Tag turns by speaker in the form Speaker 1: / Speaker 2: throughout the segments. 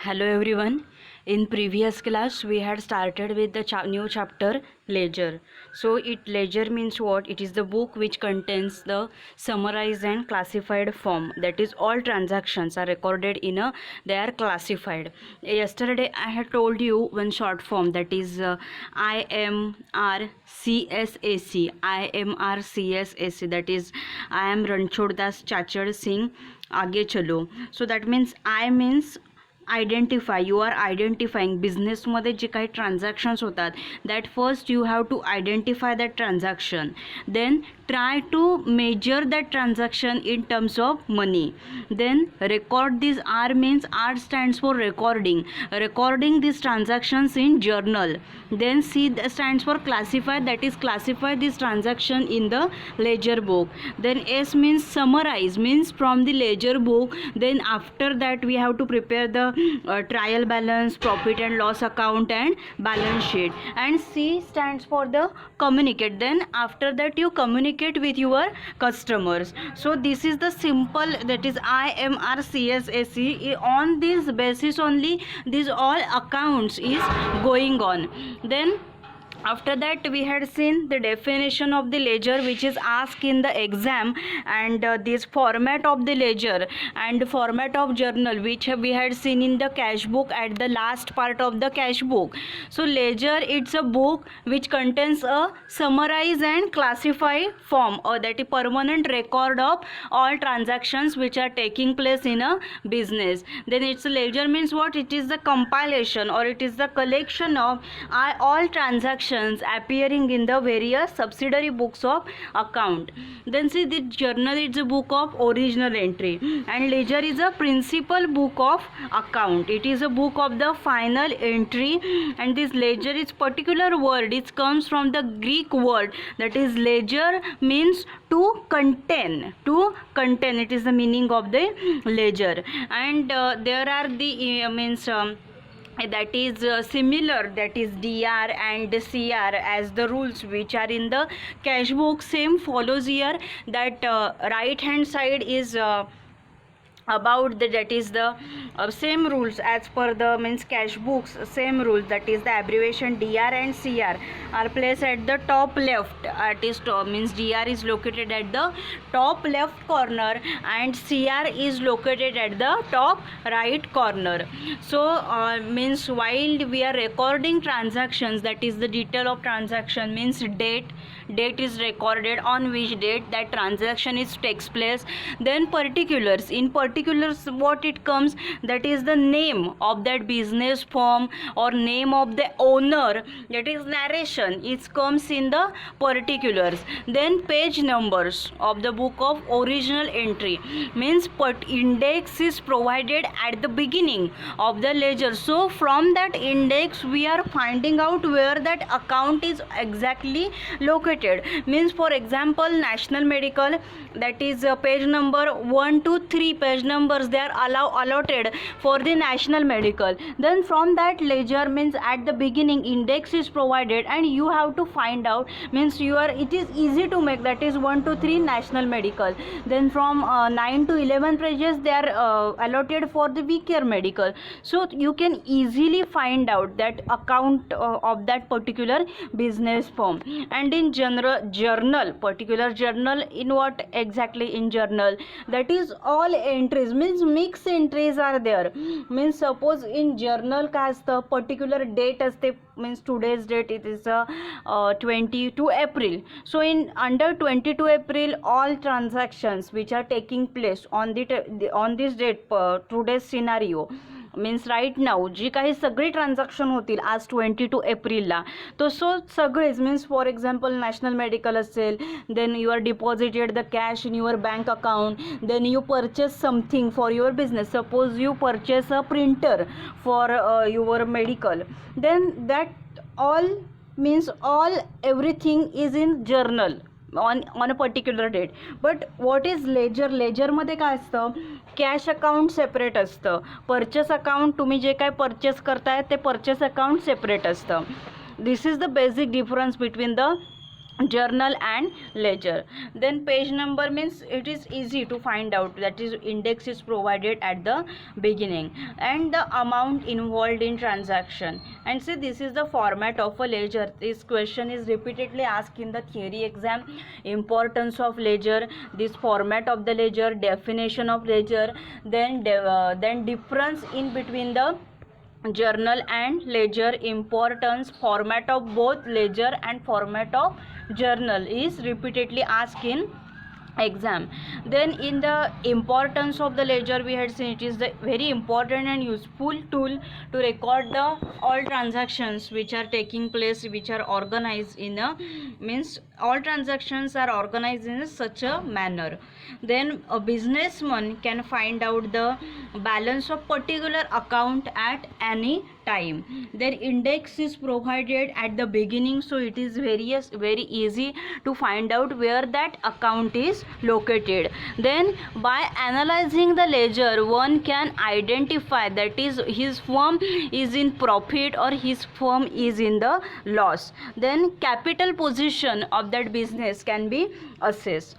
Speaker 1: Hello everyone. In previous class we had started with the new chapter ledger. So ledger means what? It is the book which contains the summarized and classified form. That is, all transactions are recorded in a they are classified. Yesterday I had told you one short form, that is IMRCSAC. IMRCSAC, that is I am Ranchod Das Chachad Singh Aage Chalo. So that means I means identify. You are identifying. बिझनेसमध्ये जे काही transactions होतात that first you have to identify that transaction, then try to measure that transaction in terms of money, then record this. R means R stands for recording these transactions in journal. Then C stands for classify, that is classify this transaction in the ledger book. Then S means summarize, means from the ledger book. Then after that we have to prepare the trial balance, profit and loss account and balance sheet. And C stands for the communicate. Then after that you communicate with your customers. So this is the simple, that is IMRCSAC. On this basis only these all accounts is going on. Then after that we had seen the definition of the ledger which is asked in the exam, and this format of the ledger and format of journal which we had seen in the cash book at the last part of the cash book. So ledger, it's a book which contains a summarize and classify form, or that is permanent record of all transactions which are taking place in a business. Then it's a ledger means what? It is the compilation, or it is the collection of all transactions appearing in the various subsidiary books of account. Then see, the journal is a book of original entry, and ledger is a principal book of account. It is a book of the final entry, and this ledger is particular word. It comes from the Greek word, that is ledger means to contain. It is the meaning of the ledger. And there are the that is similar, that is DR and CR as the rules which are in the cash book. Same follows here, that right hand side is about the, that is the same rules as per the means cash books. Same rules, that is the abbreviation DR and CR are placed at the top left. At is means DR is located at the top left corner and CR is located at the top right corner. So means while we are recording transactions, that is the detail of transaction, means date is recorded, on which date that transaction is takes place. Then particulars, in particulars what it comes, that is the name of that business firm or name of the owner, that is narration, it comes in the particulars. Then page numbers of the book of original entry, means index is provided at the beginning of the ledger. So from that index we are finding out where that account is exactly located. Means for example national medical, that is page number 1 to 3 page numbers they are allotted for the national medical. Then from that ledger, means at the beginning index is provided and you have to find out, means it is easy to make, that is 1 to 3 national medical. Then from 9 to 11 pages they are allotted for the weaker medical. So you can easily find out that account of that particular business firm. And in journal, particular journal, in what exactly in journal, that is all entries, means mixed entries are there. Means suppose in journal काय असतं, particular date असते, means today's date it is 22 April. So in under 22 April all transactions which are taking place on this date, today's scenario, means right now जी काही सगळी transaction होतील आज 22 एप्रिलला, तो सगळेच, means for example national medical असेल, then you are deposited the cash in your bank account, then you purchase something for your business, suppose you purchase a printer for your medical, then that all means everything is in journal on a particular date. But what is ledger मध्ये काय असतं, cash account separate असतं, purchase account तुम्ही जे काय purchase करताय ते purchase account separate असतं. This is the basic difference between the journal and ledger. Then page number means it is easy to find out, that is index is provided at the beginning, and the amount involved in transaction. And see, this is the format of a ledger. This question is repeatedly asked in the theory exam. Importance of ledger, this format of the ledger, definition of ledger, then difference in between the journal and ledger, importance, format of both ledger and format of journal is repeatedly asked in exam. Then in the importance of the ledger, we had seen it is the very important and useful tool to record the all transactions which are taking place, which are organized in a, means all transactions are organized in such a manner. Then a businessman can find out the balance of particular account at any time. Their index is provided at the beginning, so it is very easy to find out where that account is located. Then by analyzing the ledger, one can identify that is his firm is in profit or his firm is in the loss. Then capital position of that business can be assessed.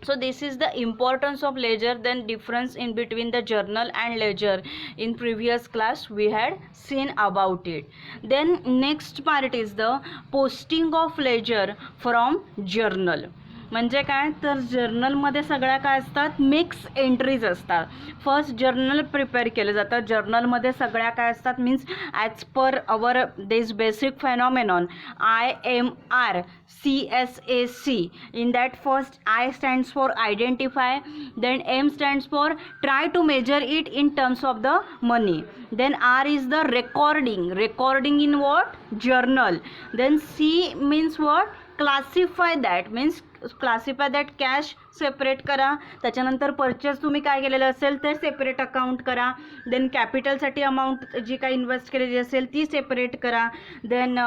Speaker 1: So this is the importance of ledger. Then difference in between the journal and ledger, in previous class we had seen about it. Then next part is the posting of ledger from journal. म्हणजे काय, तर जर्नलमध्ये सगळ्या काय असतात, mix entries असतात. First journal prepare केलं जातं. जर्नलमध्ये सगळ्या काय असतात, means as per our this basic phenomenon IMR CSAC. In that, first I stands for identify, then M stands for try to measure it in terms of the money, then R is the recording in what, journal. Then C means what, classify, that means classify that, cash separate करा. त्याच्यानंतर purchase तुम्ही काय केलेलं असेल तर separate account करा. Then कॅपिटलसाठी amount जी काही invest केलेली असेल ती सेपरेट करा. देन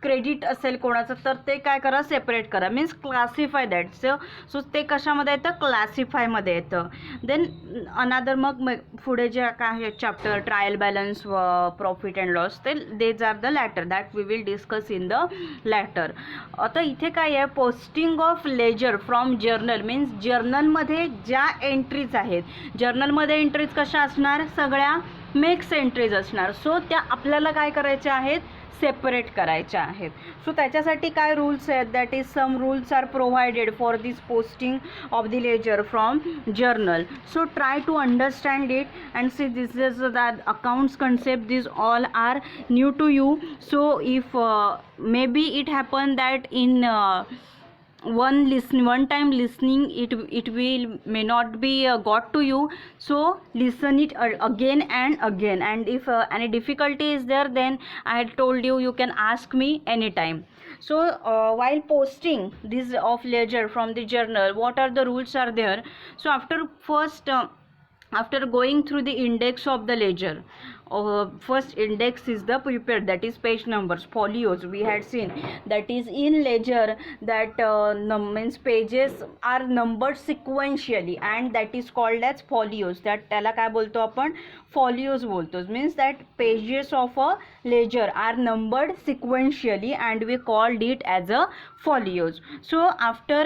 Speaker 1: क्रेडिट असेल कोणाचं तर ते काय करा, सेपरेट करा. Means classify that. सो ते कशामध्ये येतं, क्लासिफायमध्ये येतं. देन अनादर मग पुढे जे काय आहे chapter trial balance, profit and loss, ते these are the later that we will discuss in the later. आता इथे काय आहे, posting of ledger from journal means जर्नलमध्ये ज्या एंट्रीज आहेत, जर्नलमध्ये एंट्रीज कशा असणार, सगळ्या मिक्स एंट्रीज असणार. सो त्या आपल्याला काय करायच्या आहेत, सेपरेट करायच्या आहेत. सो त्याच्यासाठी काय रूल्स आहेत, that is some rules are provided for this posting of the ledger from journal. So try to understand it and see this is that accounts concept, this all are new to you. So if may be it happen that in one time listening it will may not be got to you, so listen it again and again. And if any difficulty is there, then I had told you can ask me anytime. So while posting this of ledger from the journal, what are the rules are there? So after going through the index of the ledger, first index is the prepared, that is page numbers, folios we had seen, that is in ledger that means pages are numbered sequentially and that is called as folios. that त्याला काय बोलतो आपण, folios बोलतो. means that pages of a ledger are numbered sequentially and we called it as a folios. So after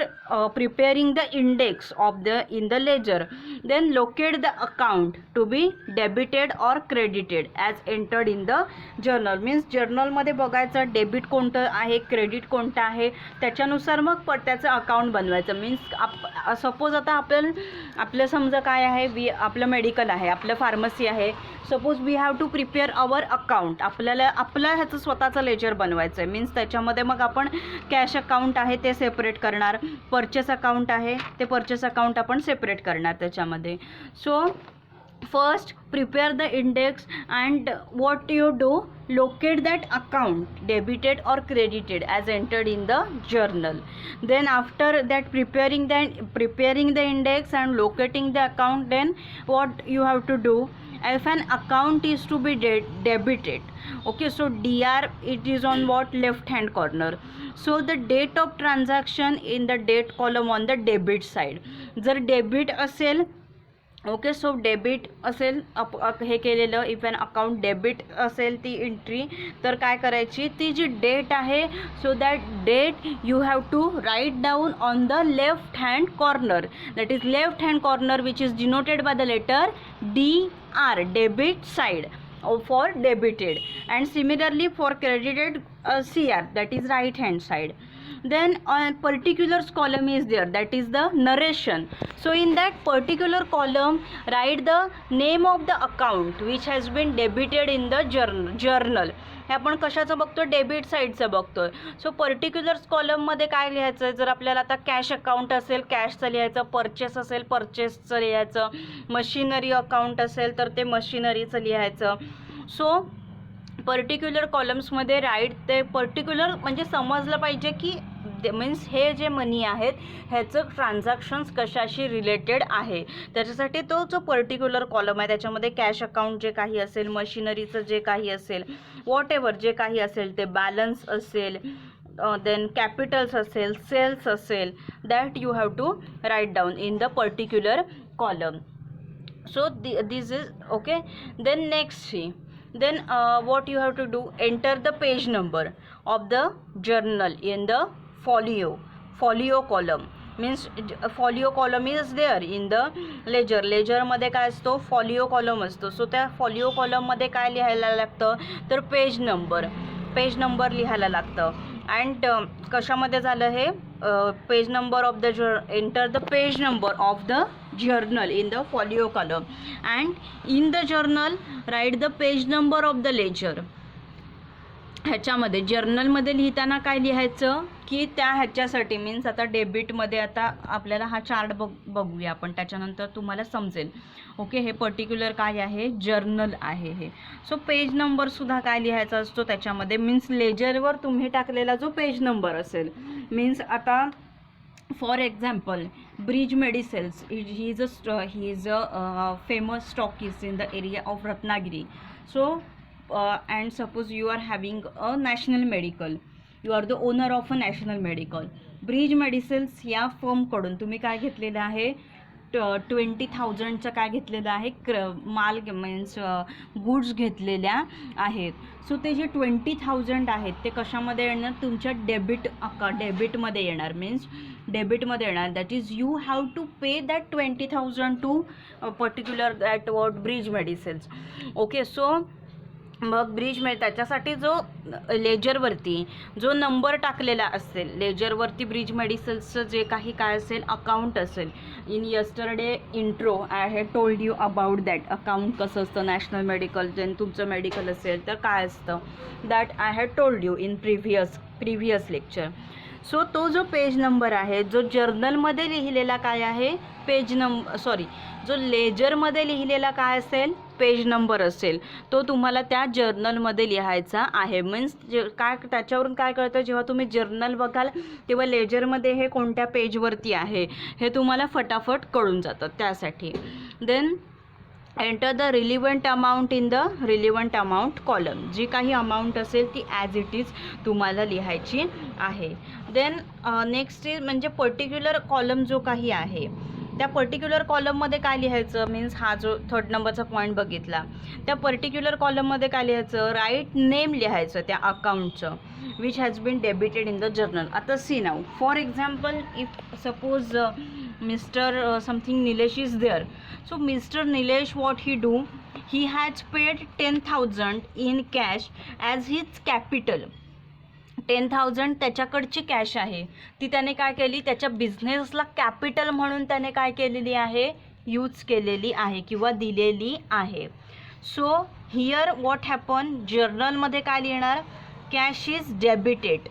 Speaker 1: preparing the index of the in the ledger, then locate the account to be debited or credited as entered in the journal. means journal मध्ये बघायचं debit कोणतं आहे, credit कोणतं आहे, त्याच्यानुसार मग त्याचं account बनवायचं. मीन्स सपोज आता आपलं समजा काय आहे, आपलं मेडिकल आहे, आपलं फार्मसी आहे, suppose we have to prepare our account, आपलं ह्याचं स्वतःचं लेजर बनवायचं आहे. मीन्स त्याच्यामध्ये मग आपण कॅश अकाउंट आहे ते सेपरेट करणार, परचेस अकाउंट आहे ते परचेस अकाउंट आपण सेपरेट करणार त्याच्यामध्ये. So first prepare the index and what you do, locate that account debited or credited as entered in the journal. Then after that preparing the index and locating the account, then what you have to do, if an account is to be debited, okay, so DR it is on what, left hand corner. So the date of transaction in the date column on the debit side. जर debit असेल okay. So debit असेल हे केलेलं, if an account debit असेल ती entry, तर काय करायची, ती जी डेट आहे, so that date you have to write down on the left hand corner, that is left hand corner which is denoted by the letter DR, debit side for debited, and similarly for credited CR, that is right hand side. Then a particulars column is there, that is the narration. So in that particular column write the name of the account which has been debited in the journal. हे आपण कशाचं बघतो, debit साईडचं बघतोय. So particulars कॉलममध्ये काय लिहायचं आहे, जर आपल्याला आता कॅश अकाउंट असेल कॅशचं लिहायचं, परचेस असेल परचेसचं लिहायचं, मशिनरी अकाउंट असेल तर ते मशिनरीचं लिहायचं. सो पर्टिक्युलर कॉलम्समध्ये राईट ते पर्टिक्युलर म्हणजे समजलं पाहिजे की मीन्स हे जे मनी आहेत ह्याचं ट्रान्झॅक्शन्स कशाशी रिलेटेड आहे, त्याच्यासाठी तो जो पर्टिक्युलर कॉलम आहे त्याच्यामध्ये कॅश अकाउंट जे काही असेल, मशिनरीचं जे काही असेल, वॉट एव्हर जे काही असेल ते, बॅलन्स असेल, देन कॅपिटल्स असेल, सेल्स असेल, that you have to write down in the particular column. So this is okay. Then next see, then what you have to do, enter the page number of the journal in the folio column, means folio column is there in the ledger मध्ये काय असतो, folio column असतो. So त्या folio column मध्ये काय लिहायला लागतं, तर पेज नंबर लिहायला लागतं. अँड कशामध्ये झालं हे, page number of the enter the page number of the journal in the folio column, and in the journal write the page number of the ledger. ह्याच्यामध्ये जर्नलमध्ये लिहिताना काय लिहायचं की त्या ह्याच्यासाठी मीन्स आता डेबिटमध्ये आता आपल्याला हा चार्ट बघूया आपण, त्याच्यानंतर तुम्हाला समजेल. ओके, हे पर्टिक्युलर काय आहे, जर्नल आहे हे. सो पेज नंबरसुद्धा काय लिहायचा असतो त्याच्यामध्ये, मीन्स लेजरवर तुम्ही टाकलेला जो पेज नंबर असेल, मीन्स आता for example Bridge Medicals, he is a famous stockist in the area of Ratnagiri. So and suppose you are having a national medical, you are the owner of a national medical. Bridge Medicals या फर्मकडून तुम्ही काय घेतलेलं आहे, 20,000चं काय घेतलेलं आहे, माल मीन्स गुड्स घेतलेल्या आहेत. सो ते जे 20,000 आहेत ते कशामध्ये येणार, तुमच्या डेबिटमध्ये येणार, मीन्स डेबिटमध्ये येणार. That is you have to pay that 20,000 to particular that what bridge medicines. Okay, so मग त्याच्यासाठी जो लेजरवरती जो नंबर टाकलेला असेल, लेजरवरती ब्रिज मेडिसिन्सचं जे काही काय असेल अकाउंट असेल, in yesterday intro I had told you about that account कसं असतं, नॅशनल मेडिकल, जे तुमचं मेडिकल असेल तर काय असतं, that I had told you in previous lecture. So तो जो पेज नंबर आहे, जो जर्नलमध्ये लिहिलेला काय आहे जो लेजरमध्ये लिहिलेला काय असेल, पेज नंबर असेल, तो तुम्हाला त्या जर्नलमध्ये लिहायचा आहे. मीन्स काय त्याच्यावरून काय कळतं, जेव्हा तुम्ही जर्नल बघाल तेव्हा लेजरमध्ये हे कोणत्या पेजवरती आहे हे तुम्हाला फटाफट कळून जातं. त्यासाठी then enter the relevant amount in the relevant amount column, जी काही अमाऊंट असेल ती ॲज इट इज तुम्हाला लिहायची आहे. देन नेक्स्ट इज म्हणजे पर्टिक्युलर कॉलम जो काही आहे त्या पर्टिक्युलर कॉलममध्ये काय लिहायचं, मीन्स हा जो 3rd नंबरचा पॉईंट बघितला, त्या पर्टिक्युलर कॉलममध्ये काय लिहायचं, राईट नेम लिहायचं त्या अकाउंटचं which has been debited in the journal. आता see now for example if suppose mister something Nilesh is there. So mister Nilesh what he do, he has paid 10,000 in cash as his capital. 10,000 त्याच्याकडची cash आहे, ती त्याने काय केली, त्याच्या बिझनेसला capital म्हणून त्याने काय केलेली आहे, यूज केलेली आहे किंवा दिलेली आहे. सो हिअर व्हॉट हॅपन, जर्नलमध्ये काय लिहिणार, cash is debited,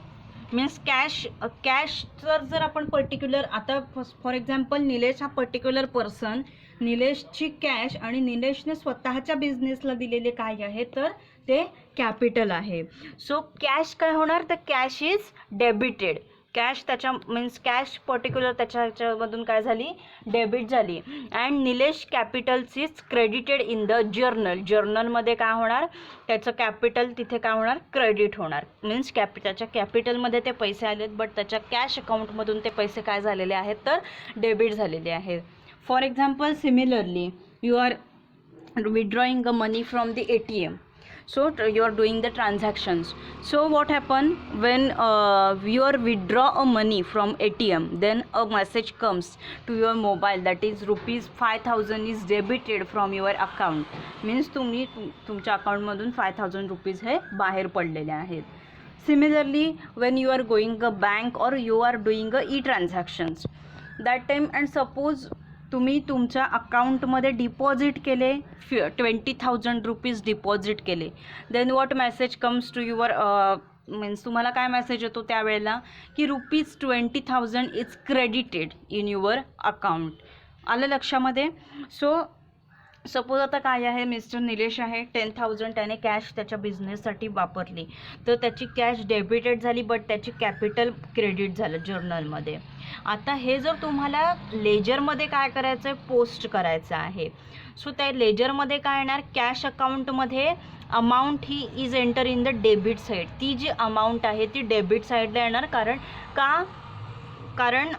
Speaker 1: means cash जर आपण पर्टिक्युलर आता फॉर एक्झाम्पल निलेश हा पर्टिक्युलर पर्सन, निलेशची कॅश आणि निलेशने स्वतःच्या बिझनेसला दिलेले काय आहे तर ते कॅपिटल आहे. सो कॅश काय होणार, तर कॅश इज डेबिटेड, कॅश त्याच्या मीन्स कॅश पर्टिक्युलर त्याच्यामधून काय झाली, डेबिट झाली. And Nilesh Capitals is credited in the जर्नलमध्ये काय होणार, त्याचं कॅपिटल तिथे काय होणार, क्रेडिट होणार. मीन्स त्याच्या कॅपिटलमध्ये ते पैसे आलेत बट त्याच्या कॅश अकाउंटमधून ते पैसे काय झालेले आहेत तर डेबिट झालेले आहेत. For example, similarly, you are withdrawing the money from the ATM. So you are doing the transactions. So what happen when you are withdraw a money from ATM, then a message comes to your mobile that is rupees 5000 is debited from your account. Means तुम्ही तुमच्या अकाउंटमधून 5000 rupees हे बाहेर पडलेले आहेत. Similarly, when you are going a bank or you are doing a e-transactions, that time and suppose तुम्ही तुमच्या अकाउंटमध्ये डिपॉझिट केले 20,000 रुपीज डिपॉझिट केले, then what message comes to your means तुम्हाला काय मेसेज येतो त्यावेळेला की ₹20,000 is credited in your account. आलं लक्षामध्ये. सो सपोज आता काय आहे, मिस्टर निलेश आहे, 10,000 त्याने कॅश त्याच्या बिझनेससाठी वापरली, तर त्याची कॅश डेबिटेड झाली बट त्याची कॅपिटल क्रेडिट झालं जर्नलमध्ये. आता हे जर तुम्हाला लेजरमध्ये काय करायचं आहे, पोस्ट करायचं आहे. सो त्या लेजरमध्ये काय येणार, कॅश अकाउंटमध्ये अमाऊंट ही is enter in the debit side. ती जी अमाऊंट आहे ती डेबिट साईडला येणार. कारण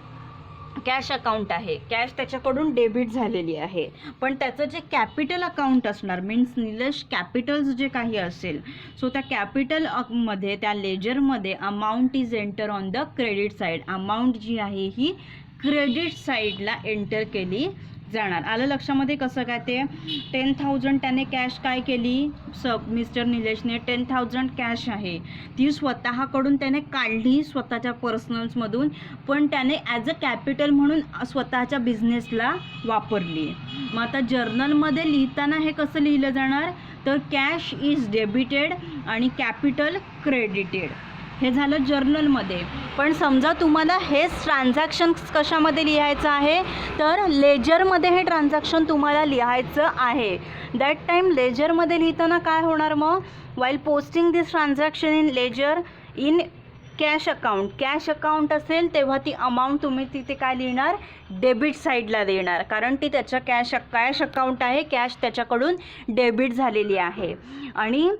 Speaker 1: कॅश अकाउंट आहे, कॅश त्याच्याकडून डेबिट झालेली आहे. पण त्याचं जे कॅपिटल अकाउंट असणार, मीन्स निलेश कॅपिटल्स जे काही असेल, सो त्या कॅपिटल मध्ये त्या लेजरमध्ये amount is enter on the credit side. Amount जी आहे ही क्रेडिट साईडला एंटर केली जाणार. आलं लक्षामध्ये कसं काय ते. 10,000 त्याने कॅश काय केली, मिस्टर निलेशने 10,000 कॅश आहे ती स्वतःकडून त्याने काढली स्वतःच्या पर्सनल्समधून, पण त्याने ॲज अ कॅपिटल म्हणून स्वतःच्या बिझनेसला वापरली. मग आता जर्नलमध्ये लिहिताना हे कसं लिहिलं जाणार, तर कॅश इज डेबिटेड आणि कॅपिटल क्रेडिटेड. हे झालं जर्नलमध्ये. पण समजा तुम्हाला हेच ट्रान्झॅक्शन कशामध्ये लिहायचं आहे, तर लेजरमध्ये हे ट्रान्झॅक्शन तुम्हाला लिहायचं आहे. दॅट टाईम लेजरमध्ये लिहिताना काय होणार, मग while posting this transaction in ledger in cash account असेल तेव्हा ती अमाऊंट तुम्ही तिथे काय लिहिणार, डेबिट साईडला देणार. कारण ती त्याच्या कॅश अकाउंट आहे, कॅश त्याच्याकडून डेबिट झालेली आहे. आणि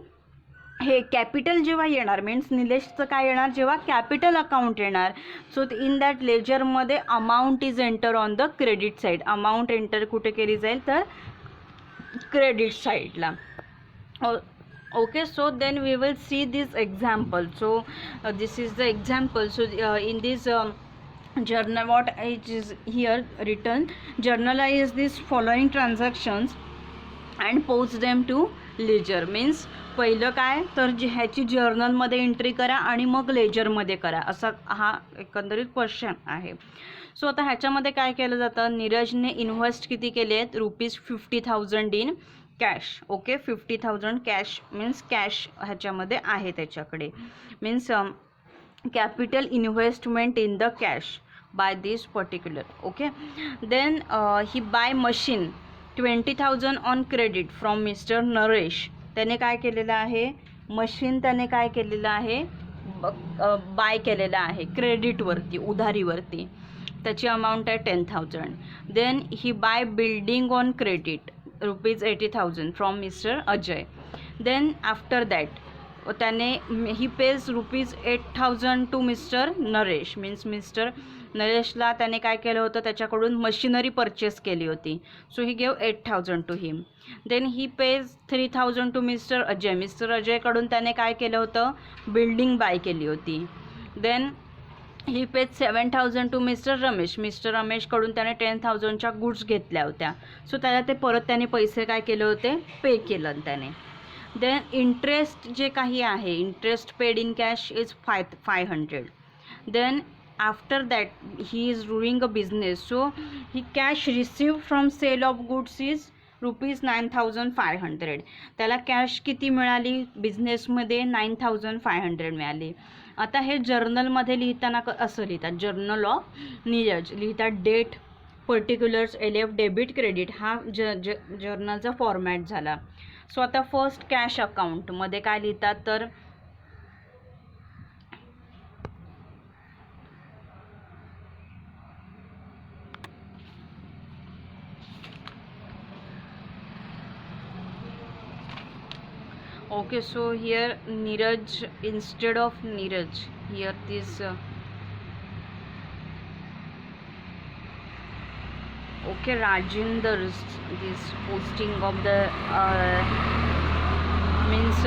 Speaker 1: हे कॅपिटल जेव्हा येणार, मीन्स निलेशचं काय येणार, जेव्हा कॅपिटल अकाउंट येणार, सो इन दॅट लेजरमध्ये amount is enter on the credit side. Amount enter कुठे केली जाईल, तर क्रेडिट साईडला. Okay, so then we will see this example. So this is the example. So in this journal, what is here written, journalize these following transactions and post them to ledger. Means पहिलं काय, तर ह्याची जर्नलमध्ये entry करा आणि मग लेजरमध्ये करा, असा हा एकंदरीत क्वेश्चन आहे. सो आता ह्याच्यामध्ये काय केलं जातं, नीरजने इन्व्हेस्ट किती केले आहेत, ₹50,000 in cash. Okay, 50,000 cash means cash ह्याच्यामध्ये आहे त्याच्याकडे. Means capital investment in the cash by this particular. Okay, then he buy machine 20,000 on credit from mister Naresh. त्याने काय केलेलं आहे, मशीन त्याने काय केलेलं आहे, बाय केलेलं आहे क्रेडिटवरती, उधारीवरती. त्याची अमाऊंट आहे 10,000. Then he buy building on credit ₹80,000 from mister Ajay. Then after that त्याने he pays ₹8,000 to mister Naresh. Means mister नरेशला त्याने काय केलं होतं, त्याच्याकडून मशिनरी परचेस केली होती. So he gave 8,000 to him. Then he pays 3,000 to mister Ajay. Mister अजयकडून त्याने काय केलं होतं, बिल्डिंग बाय केली होती. Then he pays 7,000 to mister Ramesh. Mister रमेशकडून त्याने 10,000च्या गुड्स घेतल्या होत्या. सो त्याला ते परत त्याने पैसे काय केले होते, पे केलं त्याने. देन इंटरेस्ट जे काही आहे, interest paid in cash is 500. Then after that he is doing a business. So he cash receive from sale of goods is ₹9,500. त्याला कॅश किती मिळाली बिझनेसमध्ये, 9,500 मिळाली. आता हे जर्नलमध्ये लिहिताना असं लिहितात, जर्नल ऑफ नीरज लिहितात, date, particulars, LF, debit, credit, हा जर्नलचा फॉर्मॅट झाला. सो आता फर्स्ट कॅश अकाउंटमध्ये काय लिहितात, तर okay, so here Neeraj instead of Neeraj, here this Okay, Rajenders, this posting of the means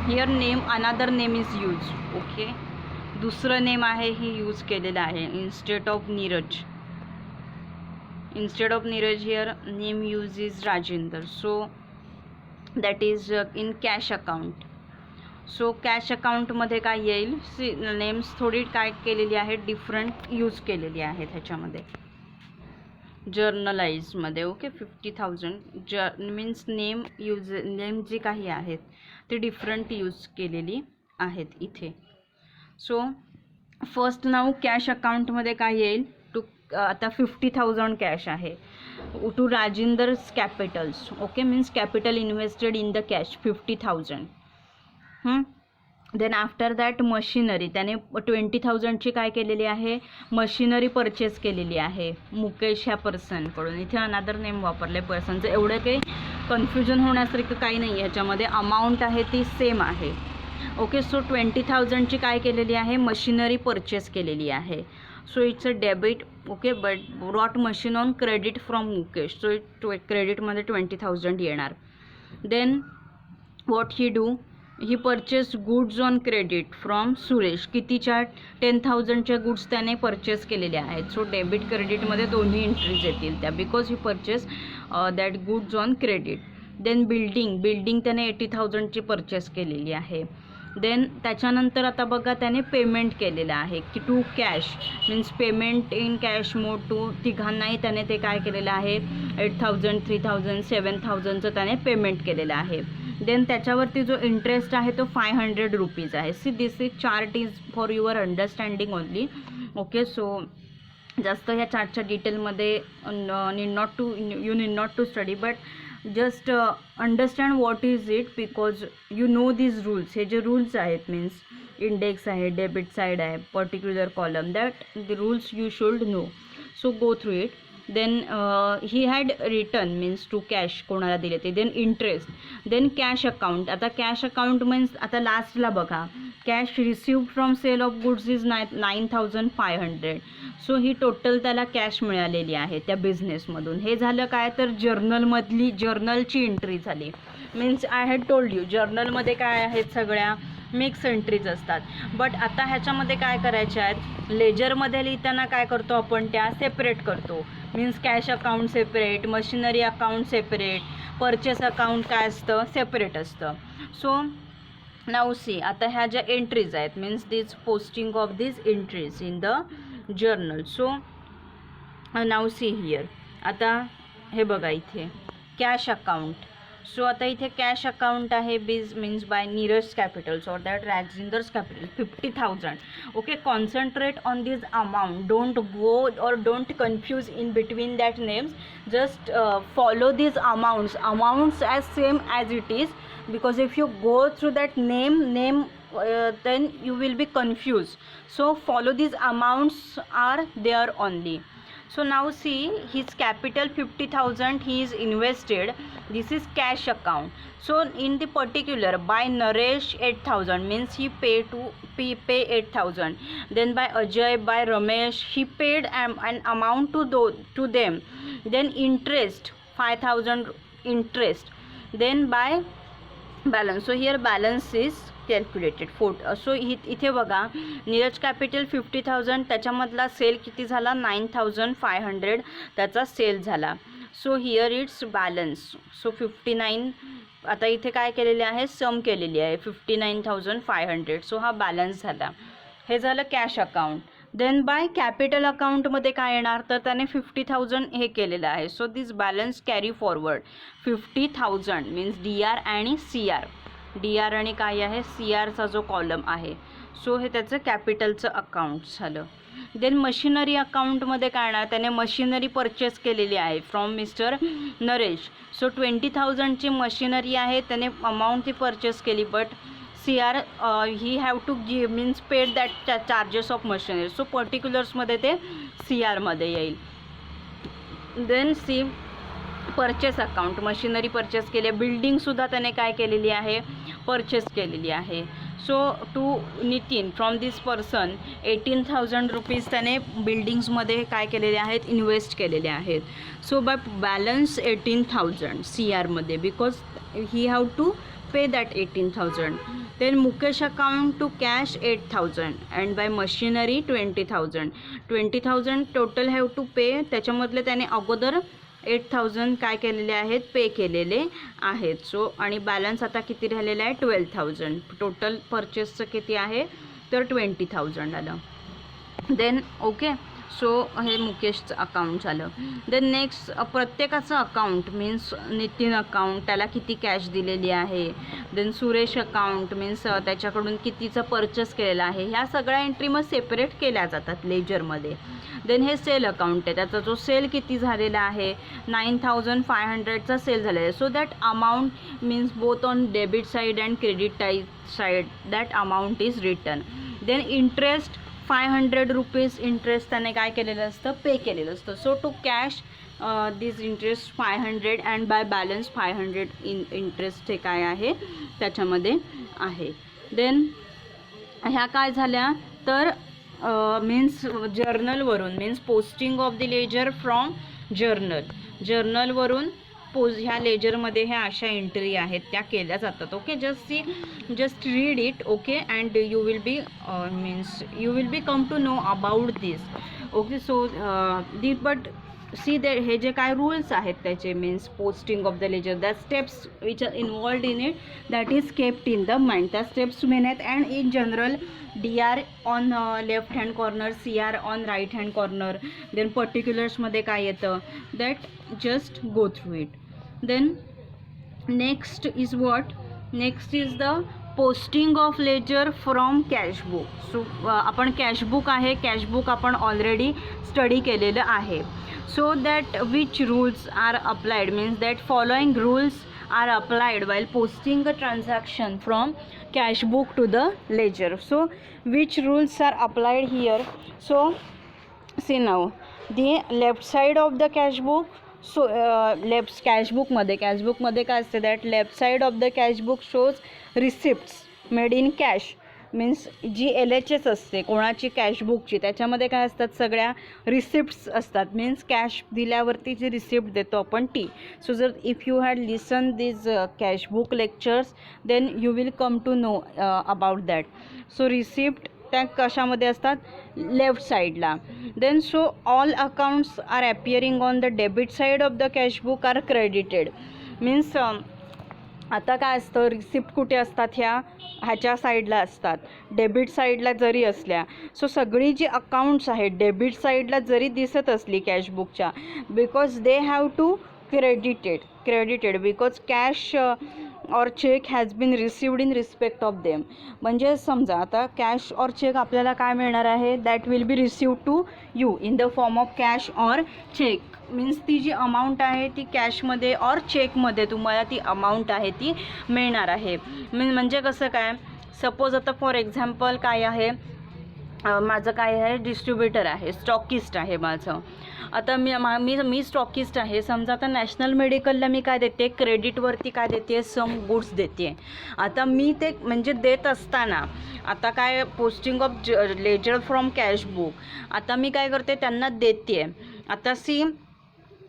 Speaker 1: here name, another name is used. Okay, दुसरं name आहे हे यूज केलेलं आहे instead of Neeraj. Instead of Neeraj here name use is Rajender. So that is in cash account. So cash अकाउंटमध्ये काय येईल, names थोडी काय केलेली आहे, डिफरंट यूज केलेली आहेत ह्याच्यामध्ये जर्नलाइजमध्ये. ओके, 50,000 मीन्स नेम जी काही आहेत ते डिफरंट यूज केलेली आहेत इथे. सो फर्स्ट नाव कॅश अकाउंटमध्ये काय येईल, टू आता 50,000 कॅश आहे to Rajender's capitals. Okay, means capital invested in the cash 50,000. Then after that machinery, त्याने 20,000ची काय केलेली आहे, मशिनरी परचेस केलेली आहे मुकेश ह्या पर्सनकडून. इथे अनादर नेम वापरले पर्सनचं, एवढं काही कन्फ्युजन होण्यासारखं काही नाही ह्याच्यामध्ये. अमाऊंट आहे ती सेम आहे. ओके, सो 20,000ची काय केलेली आहे, मशिनरी परचेस केलेली आहे. So it's a debit. Okay, but brought machine on credit from Mukesh. So क्रेडिटमध्ये 20,000 येणार. Then what he do, he purchase goods on credit from Suresh. कितीच्या, 10,000च्या गुड्स त्याने परचेस केलेल्या आहेत. सो डेबिट क्रेडिटमध्ये दोन्ही एंट्रीज येतील त्या, because he purchase that goods on credit. Then building त्याने 80,000ची परचेस केलेली आहे. देन त्याच्यानंतर आता बघा त्याने पेमेंट केलेलं आहे की to cash, means payment in cash mode to तिघांनाही त्याने ते काय केलेलं आहे, 8,000, 3,000, 7,000चं त्याने पेमेंट केलेलं आहे. देन त्याच्यावरती जो इंटरेस्ट आहे तो 500 रुपीज आहे. See this is chart is for your understanding only. Okay, so जास्त ह्या चार्टच्या डिटेलमध्ये you need not to study, but just understand what is it, because you know these rules. हे जे रूल्स आहेत, मीन्स इंडेक्स आहे, debit side आहे, particular column, that the rules you should know. So go through it. Then he had return means to cash, कोणाला दिले ते. Then interest. Then cash account. आता cash account means आता लास्टला बघा, cash receive from sale of goods is 9,500. So he total त्याला cash मिळालेली आहे त्या बिझनेसमधून. हे झालं काय तर जर्नलची एंट्री झाली. Means I had told you जर्नलमध्ये काय आहेत, सगळ्या मिक्स एंट्रीज असतात. बट आता ह्याच्यामध्ये काय करायच्या आहेत, लेजरमध्ये लिहिताना काय करतो आपण, त्या सेपरेट करतो. Means cash account separate, machinery account separate, purchase account काय असतं, सेपरेट असतं. सो नाऊ सी, आता ह्या ज्या एंट्रीज आहेत, means this posting of this entries in the journal. So now see here. आता हे बघा इथे कॅश अकाउंट. सो आता इथे कॅश अकाउंट आहे means by Neeraj capitals or that Rajender's capital 50,000. Okay, concentrate on this amount, don't go or don't confuse in between that names. Just follow these amounts as same as it is, because if you go through that name then you will be confused. So follow these amounts are there only. So now see, his capital 50,000 he is invested. This is cash account. So in the particular by Naresh 8,000 means he pay 8,000. Then by Ajay, by Ramesh, he paid an amount to them. Then interest 5,000 interest. Then by balance. So here balance is calculated. So इथे बघा Neeraj capital 50,000, त्याच्यामधला sale किती झाला, 9,500 त्याचा sale झाला. So here it's balance. So 59, आता इथे काय केलेले आहे, सम केलेली आहे 59,500. सो हा बॅलन्स झाला. हे झालं cash account. Then by capital अकाउंटमध्ये काय येणार, तर त्याने 50,000 हे केलेलं आहे. So this balance carry forward 50,000 means DR आणि CR. DR आणि काय आहे, CRचा जो कॉलम आहे. सो हे त्याचं कॅपिटलचं अकाउंट झालं. देन मशिनरी अकाउंटमध्ये काय येणार, त्याने मशिनरी परचेस केलेली आहे फ्रॉम मिस्टर नरेश. सो 20,000ची मशिनरी आहे, त्याने अमाऊंट ती परचेस केली. But CR he have to give means paid that charges of machinery. So पर्टिक्युलर्समध्ये ते CRमध्ये येईल. Then see purchase account, machinery purchase केली. बिल्डिंगसुद्धा त्याने काय केलेली आहे, परचेस केलेली आहे. So to Nitin from this person 18,000 rupees त्याने बिल्डिंग्समध्ये काय केलेले आहेत, इन्व्हेस्ट केलेले आहेत. So but balance 18,000 CR because he have to pay that 18,000. Then Mukesh account to cash 8,000 and by machinery 20,000. 20,000 total have to pay. त्याच्यामधले त्याने अगोदर 8,000 काय केलेले आहेत, पे केलेले आहेत. सो आणि बॅलन्स आता किती राहिलेला आहे, 12,000. टोटल परचेसचं किती आहे तर 20,000 आलं. Then okay. सो हे मुकेशचं अकाउंट झालं. देन नेक्स्ट प्रत्येकाचं अकाउंट मीन्स नितीन अकाउंट त्याला किती कॅश दिलेली आहे. देन सुरेश अकाउंट मीन्स त्याच्याकडून कितीचं परचेस केलेलं आहे. ह्या सगळ्या एंट्री मग सेपरेट केल्या जातात लेजरमध्ये. देन हे सेल अकाउंट आहे, त्याचा जो सेल किती झालेला आहे 9,500चा सेल झालेला आहे. So that amount means both on debit side and credit side that amount is return. Then interest 500 rupees interest त्याने काय केलेलं असतं, पे केलेलं असतं. So to cash this interest 500 and by balance 500 interest हे काय आहे त्याच्यामध्ये आहे. देन ह्या काय झाल्या तर मीन्स जर्नलवरून means posting of the ledger from जर्नलवरून ह्या लेजरमध्ये ह्या अशा एंट्री आहेत त्या केल्या जातात. Okay, just read it. Okay, and you will be means you will be come to know about this. Okay, so but see they हे जे काय रूल्स आहेत त्याचे means posting of the ledger that steps which are involved in it that is kept in the mind. त्या steps main आहेत. And in general DR on left hand corner, CR on right hand corner. Then पर्टिक्युलर्समध्ये काय येतं that just go through it. Then next is what, next is the posting of ledger from cashbook. So आपण cashbook आहे, cashbook आपण already study केलेलं आहे. So that which rules are applied means that following rules are applied while posting a transaction from cash book to the ledger. So which rules are applied here? So see now the left side of the cash book. So left cash book मध्ये काय असते that left side of the cash book shows receipts made in cash means जी LHS असते कोणाची कॅशबुकची त्याच्यामध्ये काय असतात सगळ्या रिसिप्ट्स असतात मीन्स कॅश दिल्यावरती जी रिसिप्ट देतो आपण ती. सो जर if you had listen these cashbook lectures then you will come to know about that. So receipt त्या कशामध्ये असतात लेफ्ट साईडला. Then so all accounts are appearing on the debit side of the cashbook are credited means आता काय असतं receipt कुठे असतात ह्याच्या साईडला असतात डेबिट साईडला जरी असल्या. सो सगळी जी अकाउंट्स आहेत डेबिट साईडला जरी दिसत असली कॅशबुकच्या because they have to credited because cash और cheque has been received in respect of them. म्हणजे समजा आता कॅश और चेक आपल्याला काय मिळणार आहे that will be received to you in the form of cash और चेक मीन्स ती जी अमाऊंट आहे ती कॅशमध्ये और चेकमध्ये तुम्हाला ती अमाऊंट आहे ती मिळणार आहे. म्हणजे कसं काय सपोज आता फॉर एक्झाम्पल काय आहे माझं काय आहे डिस्ट्रीब्युटर आहे स्टॉकिस्ट आहे माझं. आता मी स्टॉकिस्ट आहे समजा. आता नॅशनल मेडिकलला मी काय देते क्रेडिटवरती काय देते सम गुड्स देते. आता मी ते म्हणजे देत असताना आता काय posting of ledger from cashbook आता मी काय करते त्यांना देते.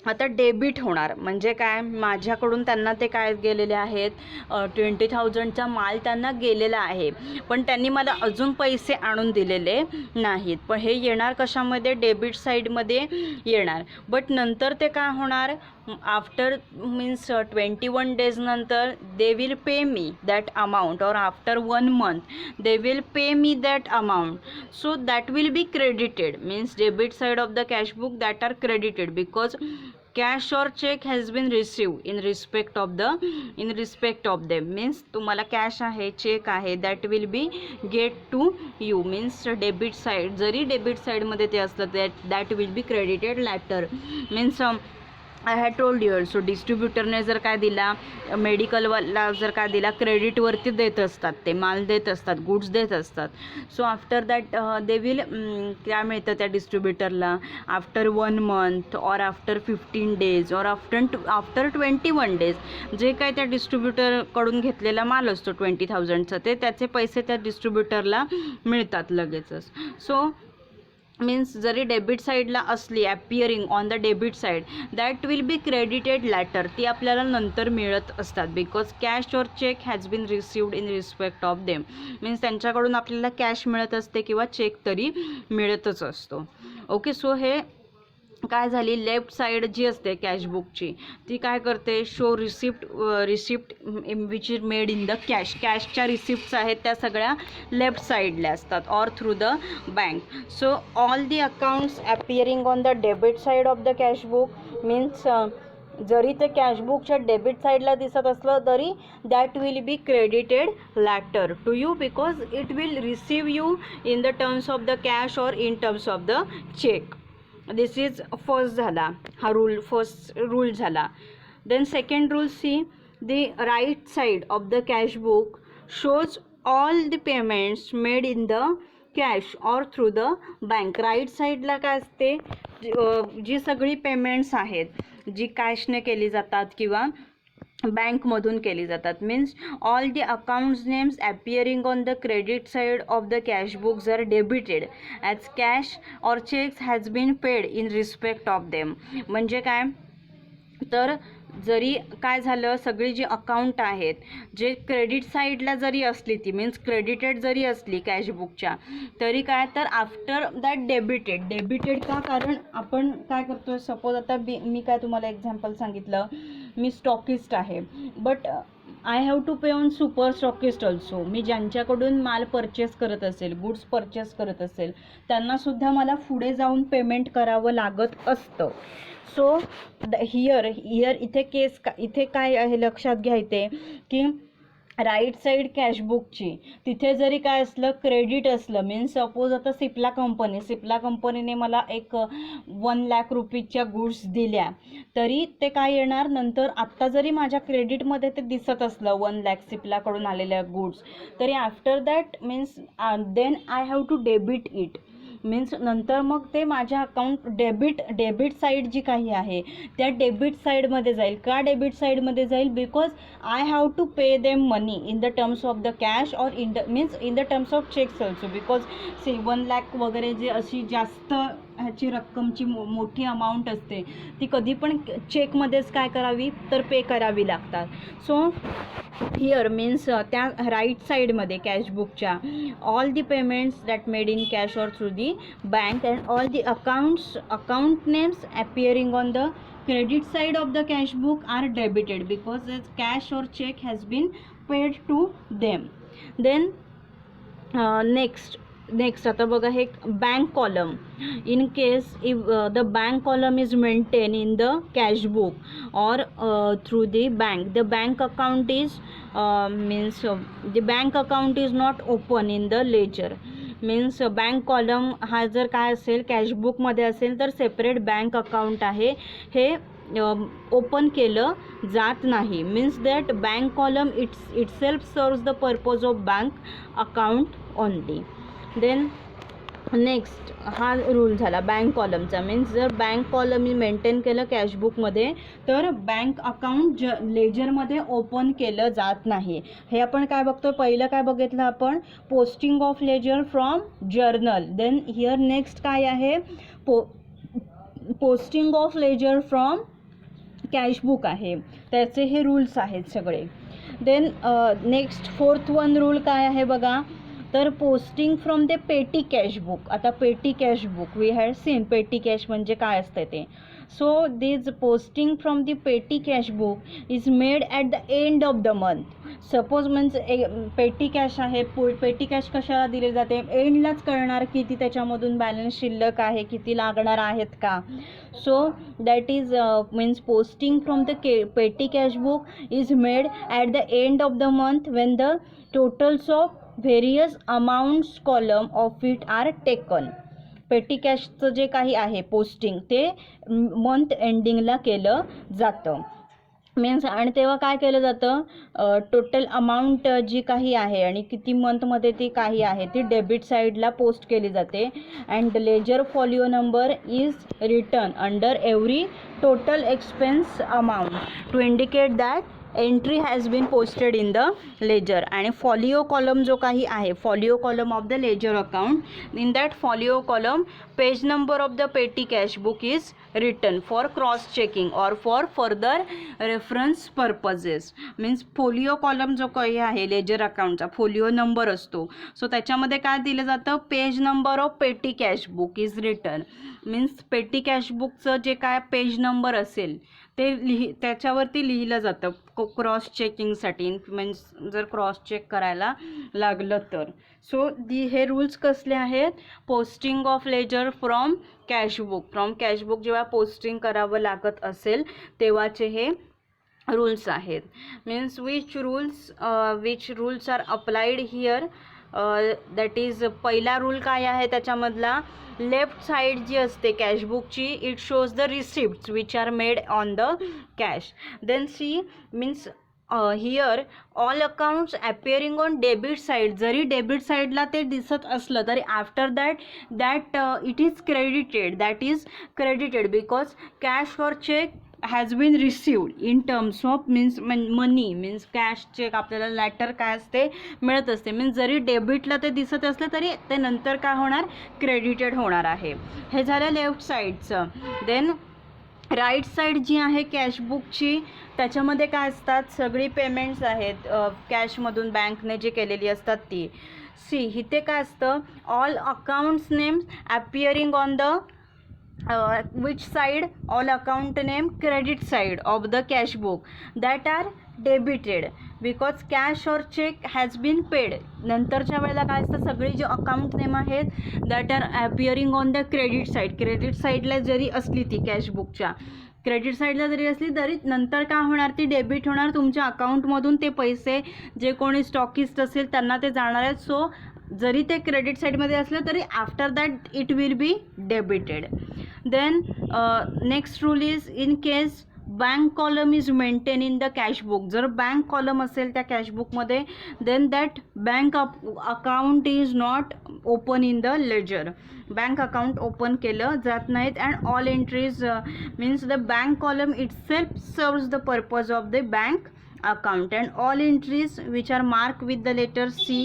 Speaker 1: आता डेबिट होणार म्हणजे काय माझ्याकडून त्यांना ते काय गेलेले आहेत 20,000चा माल त्यांना गेलेला आहे पण त्यांनी मला अजून पैसे आणून दिलेले नाहीत. पण हे येणार कशामध्ये डेबिट साईडमध्ये येणार. बट नंतर ते काय होणार आफ्टर मीन्स 21 डेज नंतर they will pay me that amount or after 1 month they will pay me that amount. So that will be credited means debit side of the cash book that are credited because cash or check has been received in respect of them means तुम्हाला cash आहे cheque आहे that will be get to you means debit side जरी debit साईडमध्ये ते असलं that will be credited later means I had told you so डिस्ट्रीब्युटरने जर काय दिला, मेडिकलवाला जर काय दिला, क्रेडिटवरती देत असतात, ते माल देत असतात, गुड्स देत असतात. So after that they will काय मिळतं त्या डिस्ट्रीब्युटरला, आफ्टर 1 month और आफ्टर 15 days और आफ्टर 21 days जे काय त्या डिस्ट्रीब्युटरकडून घेतलेला माल असतो 20,000चा, ते त्याचे पैसे त्या डिस्ट्रीब्युटरला मिळतात लगेचच. सो मीन्स जरी डेबिट साईडला असली, appearing on the debit side, that will be credited later, ती आपल्याला नंतर मिळत असतात. बिकॉज कॅश और cheque has been received in respect of them. Means त्यांच्याकडून आपल्याला कॅश मिळत असते किंवा चेक तरी मिळतच असतो. ओके, सो हे काय झाली, लेफ्ट साईड जी असते कॅशबुकची ती काय करते, show receipt which is made in the कॅशच्या रिसिप्ट्स आहेत त्या सगळ्या लेफ्ट साईडला असतात, or through the bank. So all the accounts appearing on the debit side of the cashbook means जरी ते कॅशबुकच्या डेबिट साईडला दिसत असलं तरी that will be credited later to you, because it will receive you in the terms of the cash or in terms of the cheque. This is first झाला हा rule, first rule झाला. Then second rule, see the right side of the cashbook shows all the payments made in the cash or through the bank. Right साईडला काय असते, जी सगळी payments आहेत जी कॅशने केली जातात किंवा बँकमधून केली जातात. Means all the accounts names appearing on the credit side of the cashbooks are debited as cash or cheques has been paid in respect of them. म्हणजे काय तर जरी काय झालं, सगळी जी अकाउंट आहेत जे क्रेडिट साईडला जरी असली, ती मीन्स क्रेडिटेड जरी असली कॅशबुकच्या, तरी काय तर आफ्टर दॅट डेबिटेड का, कारण आपण काय करतो, सपोज आता मी काय तुम्हाला एक्झाम्पल सांगितलं, मी स्टॉकिस्ट आहे, but I have to pay on super stockist also. मी ज्यांच्याकडून माल परचेस करत असेल, गुड्स परचेस करत असेल, त्यांनासुद्धा मला पुढे जाऊन पेमेंट करावं लागत असतं. सो हियर इथे काय आहे लक्षात घ्यायचे की राईट साईड कॅशबुकची तिथे जरी काय असलं, क्रेडिट असलं, मीन्स सपोज आता सिप्ला कंपनीने मला एक 1 लाख रुपीच्या गुड्स दिल्या, तरी ते काय येणार नंतर, आत्ता जरी माझ्या क्रेडिटमध्ये ते दिसत असलं 1 लाख सिप्लाकडून आलेल्या गुड्स, तरी after that means then I have to debit it. Means नंतर मग ते माझ्या अकाउंट डेबिट साईड जी काही आहे त्या डेबिट साईडमध्ये जाईल. का डेबिट साईडमध्ये जाईल, because I have to pay them money in the terms of the cash or in the terms of cheques also, because 1 lakh वगैरे जे अशी जास्त ह्याची रक्कमची मोठी अमाऊंट असते ती कधी पण चेकमध्येच काय करावी तर पे करावी लागतात. सो हिअर मीन्स त्या राईट साईडमध्ये कॅशबुकच्या all the payments that made in cash or through the bank and all the account names appearing on the credit side of the cash book are debited because as cash or check has been paid to them. Then next आता बघा हे bank column. In case if the bank column is maintain in the cash book or through the bank account is means the bank account is not open in the ledger. Means bank column हा जर काय असेल कॅशबुकमध्ये असेल तर separate bank account आहे हे open केलं जात नाही. Means that bank column itself serves the purpose of bank account only. Then next हा रूल झाला बँक कॉलमचा. मीन्स जर बँक कॉलम मी मेंटेन केलं कॅशबुकमध्ये तर बँक अकाउंट लेजरमध्ये ओपन केलं जात नाही. हे आपण काय बघतो, पहिलं काय बघितलं आपण, posting of ledger from journal. Then here next काय आहे, posting of ledger from cashbook आहे, त्याचे हे रूल्स आहेत सगळे. Then next 4th one rule काय आहे बघा, तर posting from the petty cashbook. आता petty cashbook we had seen petty cash म्हणजे काय असते ते. So this posting from the petty cashbook is made at the end of the month. Suppose means petty cash आहे, petty cash कशाला दिले जाते, एंडलाच कळणार किती त्याच्यामधून बॅलन्स शिल्लक आहे, किती लागणार आहेत का. So that is means posting from the petty cashbook is made at the end of the month when the totals of various amounts column of it are taken. पेटी कॅशचं जे काही आहे पोस्टिंग ते मंथ एंडिंगला केलं जातं. मीन्स आणि तेव्हा काय केलं जातं, टोटल अमाऊंट जी काही आहे आणि किती मंथमध्ये ती काही आहे ती डेबिट साईडला पोस्ट केली जाते. And ledger folio number is written under every total expense amount to indicate that entry has been posted in the ledger. आणि फॉलिओ कॉलम जो काही आहे, folio column of the ledger account, in that folio column page number of the petty cash book is written for cross checking or for further reference purposes. Means folio column जो काही आहे ledger अकाउंटचा folio number असतो. So त्याच्यामध्ये काय दिलं जातं, page number of petty cash book is written. Means petty cash बुकचं जे काय पेज नंबर असेल ते त्याच्यावरती लिहिलं जातं क्रॉस चेकिंगसाठी. मीन्स जर क्रॉस चेक करायला लागलं तर. सो हे रूल्स कसले आहेत, posting of ledger from cashbook. From cashbook जेव्हा पोस्टिंग करावं लागत असेल तेव्हाचे हे रूल्स आहेत. Means which rules are applied here, that is पहिला रूल काय आहे त्याच्यामधला, लेफ्ट साईड जी असते कॅशबुकची it shows the receipts which are made on the cash. Then see means here all accounts appearing on debit side, जरी debit साईडला ते दिसत असलं तरी after that it is credited, that is credited because cash और cheque has been received in terms of means money. Means cash cheque आपल्याला later काय असते मिळत असते. मीन्स जरी डेबिटला ते दिसत असलं तरी ते नंतर काय होणार, क्रेडिटेड होणार आहे. हे झालं लेफ्ट साईडचं. देन राईट साईड जी आहे कॅशबुकची त्याच्यामध्ये काय असतात, सगळी पेमेंट्स आहेत कॅशमधून बँकने जी केलेली असतात ती. सी इथे काय असतं, all accounts names appearing on the which side, all account name credit side of the cash book that are debited because cash or check has been paid. नंतरच्या वेळेला काय असतं, सगळे जे अकाउंट नेम आहेत that are appearing on the credit side. Credit साईडला जरी असली ती कॅशबुकच्या क्रेडिट साईडला जरी असली तरी नंतर काय होणार, ती डेबिट होणार. तुमच्या अकाउंटमधून ते पैसे जे कोणी स्टॉकिस्ट असेल त्यांना ते जाणार आहेत. सो जरी ते क्रेडिट साईडमध्ये असलं तरी after that it will be debited. Then next rule is in case bank column is maintain in the cashbook. जर बँक कॉलम असेल त्या कॅशबुकमध्ये then that bank account is not open in the ledger. Bank account open केलं जात नाहीत. And all entries means the bank column itself serves the purpose of the bank account and all entries which are marked with the letter C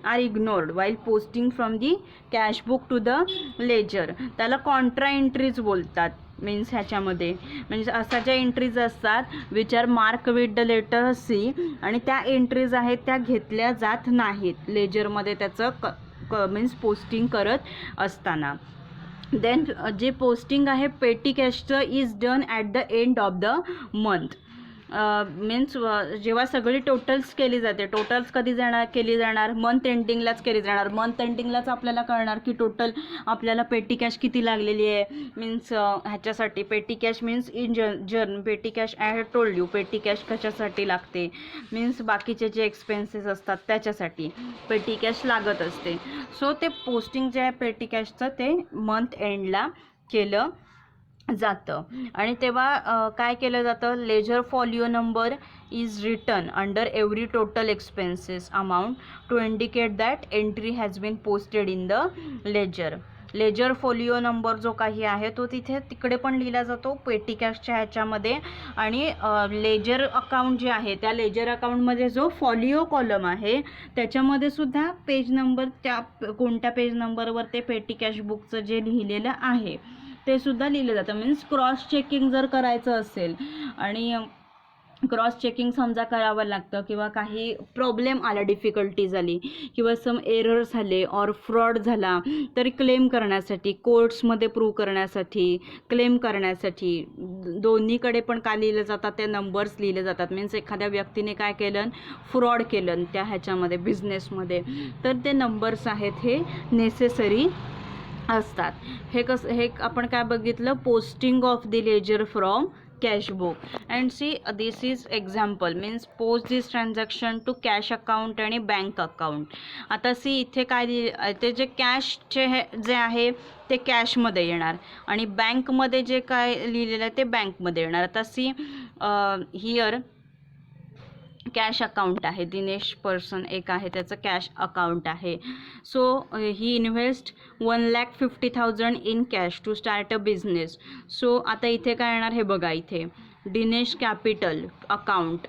Speaker 1: are ignored while posting from the cash book to the ledger. त्याला contra entries बोलतात. Means ह्याच्यामध्ये म्हणजे असा ज्या entries असतात which are mark with the letter C आणि त्या entries आहेत त्या घेतल्या जात नाहीत लेजरमध्ये त्याचं मीन्स पोस्टिंग करत असताना. देन जे पोस्टिंग आहे पेटी कॅशचं is done at the end of the month. Means जेव्हा सगळी टोटल्स केली जाते, टोटल्स कधी केली जाणार, मंथ एंडिंगलाच केली जाणार. मंथ एंडिंगलाच आपल्याला कळणार की टोटल आपल्याला पेटी कॅश किती लागलेली आहे. मीन्स ह्याच्यासाठी पेटी कॅश मीन्स इन जर्न पेटी cash I have told you पेटी कॅश कशासाठी लागते. मीन्स बाकीचे जे एक्सपेन्सेस असतात त्याच्यासाठी पेटी कॅश लागत असते. सो ते पोस्टिंग जे आहे पेटी कॅशचं ते मंथ एंडला केलं जातं. आणि तेव्हा काय केलं जातं, ledger folio number is written under every total expenses amount to indicate that entry has been posted in the ledger. Ledger folio number जो काही आहे तो तिकडे पण लिहिला जातो पेटी कॅशच्या ह्याच्यामध्ये. आणि लेजर अकाउंट जे आहे त्या लेजर अकाउंटमध्ये जो फॉलिओ कॉलम आहे त्याच्यामध्ये सुद्धा पेज नंबर, त्या कोणत्या पेज नंबरवर ते पेटी कॅश बुकचं जे लिहिलेलं आहे ते सुद्धा लिहिलं जातं. मीन्स क्रॉस चेकिंग जर करायचं असेल आणि क्रॉस चेकिंग समजा करावं लागतं किंवा काही प्रॉब्लेम आला, डिफिकल्टी झाली किंवा सम एरर झाले और फ्रॉड झाला तरी क्लेम करण्यासाठी, कोर्ट्समध्ये प्रूव्ह करण्यासाठी, क्लेम करण्यासाठी दोन्हीकडे पण काय लिहिलं जातात, ते नंबर्स लिहिले जातात. मीन्स एखाद्या व्यक्तीने काय केलं, फ्रॉड केलं त्या ह्याच्यामध्ये बिझनेसमध्ये, तर ते नंबर्स आहेत हे नेसेसरी असतात. हे आपण काय बघितलं, posting of the ledger from cash book. And see, this is example means post this transaction to cash account आणि bank account. आता सी इथे काय ते जे कॅशचे जे आहे ते कॅशमध्ये येणार आणि बँकमध्ये जे काय लिहिलेलं आहे ते बँकमध्ये येणार. आता सी हिअर कॅश अकाउंट आहे, दिनेश पर्सन एक आहे त्याचं कॅश अकाउंट आहे. So he invest 1,50,000 in cash to start a business. सो आता इथे काय येणार हे बघा, इथे Dinesh capital account,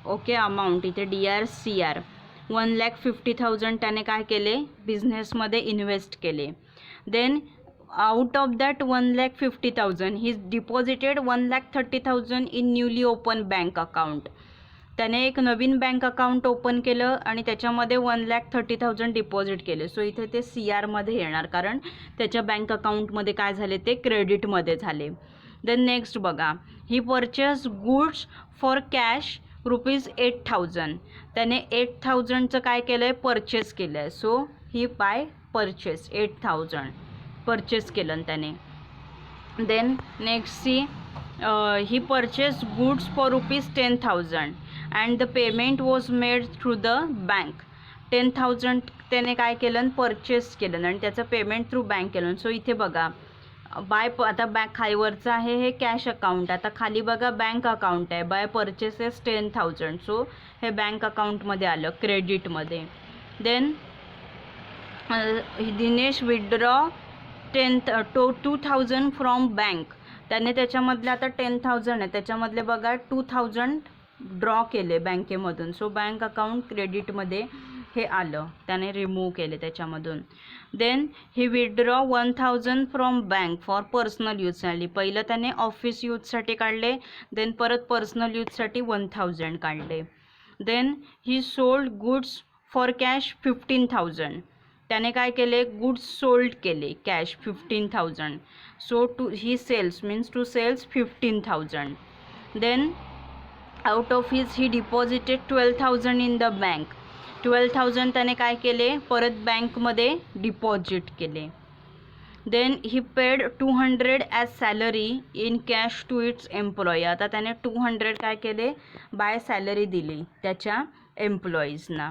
Speaker 1: okay, amount इथे DRCR 1,50,000 त्याने काय केले, बिझनेसमध्ये इन्व्हेस्ट केले. Then out of that 1,50,000 he deposited 1,30,000 in newly open bank account. त्याने एक नवीन बँक अकाउंट ओपन केलं आणि त्याच्यामध्ये 1,30,000 डिपॉझिट केले. सो इथे ते CR मध्ये येणार कारण त्याच्या बँक अकाउंटमध्ये काय झाले ते क्रेडिटमध्ये झाले. देन नेक्स्ट बघा, he purchase goods for cash ₹8,000. त्याने 8,000चं काय केलं आहे, परचेस केलं आहे. So he buy purchase 8,000 purchase केलं त्याने. Then next see, he purchase goods for ₹10,000 and the payment was made through the bank. 10,000 त्याने काय केलं, परचेस केलं आणि त्याचं पेमेंट थ्रू बँक केलं. सो इथे बघा बाय, आता बँक खालीवरचं आहे हे कॅश अकाउंट, आता खाली बघा बँक अकाउंट आहे, बाय परचेसेस 10,000. सो हे बँक अकाउंटमध्ये आलं क्रेडिटमध्ये. Then Dinesh withdraw 2,000 from bank. त्याने त्याच्यामधले आता 10,000 आहे त्याच्यामधले बघा 2,000 ड्रॉ केले बँकेमधून. सो बँक अकाउंट क्रेडिटमध्ये हे आलं, त्याने रिमूव्ह केले त्याच्यामधून. Then he withdraw 1,000 from bank for personal यूजसाठी. पहिलं त्याने ऑफिस यूजसाठी काढले, देन परत पर्सनल यूजसाठी 1,000 काढले. Then he sold goods for cash 15,000. त्याने काय केले, गुड्स सोल्ड केले cash 15,000. So to he sales means to sales 15,000. Then out of his he deposited 12,000 in the bank. 12,000 त्याने काय केले, परत बँकमध्ये डिपॉझिट केले. Then he paid 200 as salary in cash to its employee. आता त्याने 200 काय केले, बाय सॅलरी दिली त्याच्या एम्प्लॉईजना.